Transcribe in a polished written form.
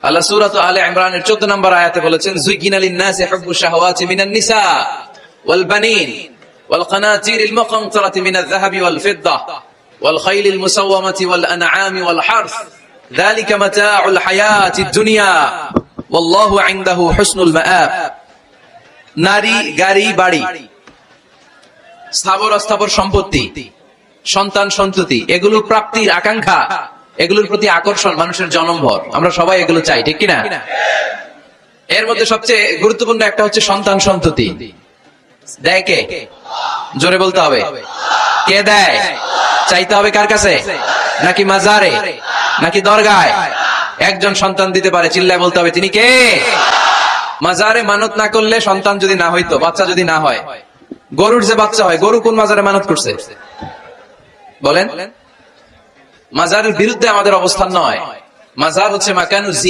আল্লাহ সূরা আলে ইমরানের 14 নম্বর আয়াতে বলেছেন, যুকিনা লিন-নাসি হুব্বুশ শাহাওয়াতি মিনান নিসা ওয়াল বানিন ওয়াল কানাতিরিল মুকানতারাতি মিনায যাহাবি ওয়াল ফিদ্দা ওয়াল খাইলিল মুসাওয়ামাতি ওয়াল আনআমি ওয়াল হারস যালিকা মাতাউল হায়াতিদ দুনিয়া ওয়াল্লাহু ইনদাহু হুসনুল মাআব। নারী, গাড়ি, বাড়ি, স্থাবর অস্থাবর সম্পত্তি, সন্তান সন্ততি, এগুলো প্রাপ্তির আকাঙ্ক্ষা, এগুলোর প্রতি আকর্ষণ মানুষের জন্মভর। আমরা সবাই এগুলো চাই, ঠিক কিনা? এর মধ্যে সবচেয়ে গুরুত্বপূর্ণ একটা হচ্ছে সন্তান সন্ততি। দেয় কে? জোরে বলতে হবে, কে দেয়? চাইতে হবে কার কাছে? নাকি মাজারে, নাকি দরগায়? একজন সন্তান দিতে পারে, চিল্লায় বলতে হবে তিনি কে? মাজারে মানত না করলে সন্তান যদি না হইতো, বাচ্চা যদি না হয়, গরুর যে বাচ্চা হয়, গরু কোন মাজারে মানত করছে? বলেন। মাজারের বিরুদ্ধে আমাদের অবস্থান নয়। মাজার হচ্ছে মাকানু জিয়া।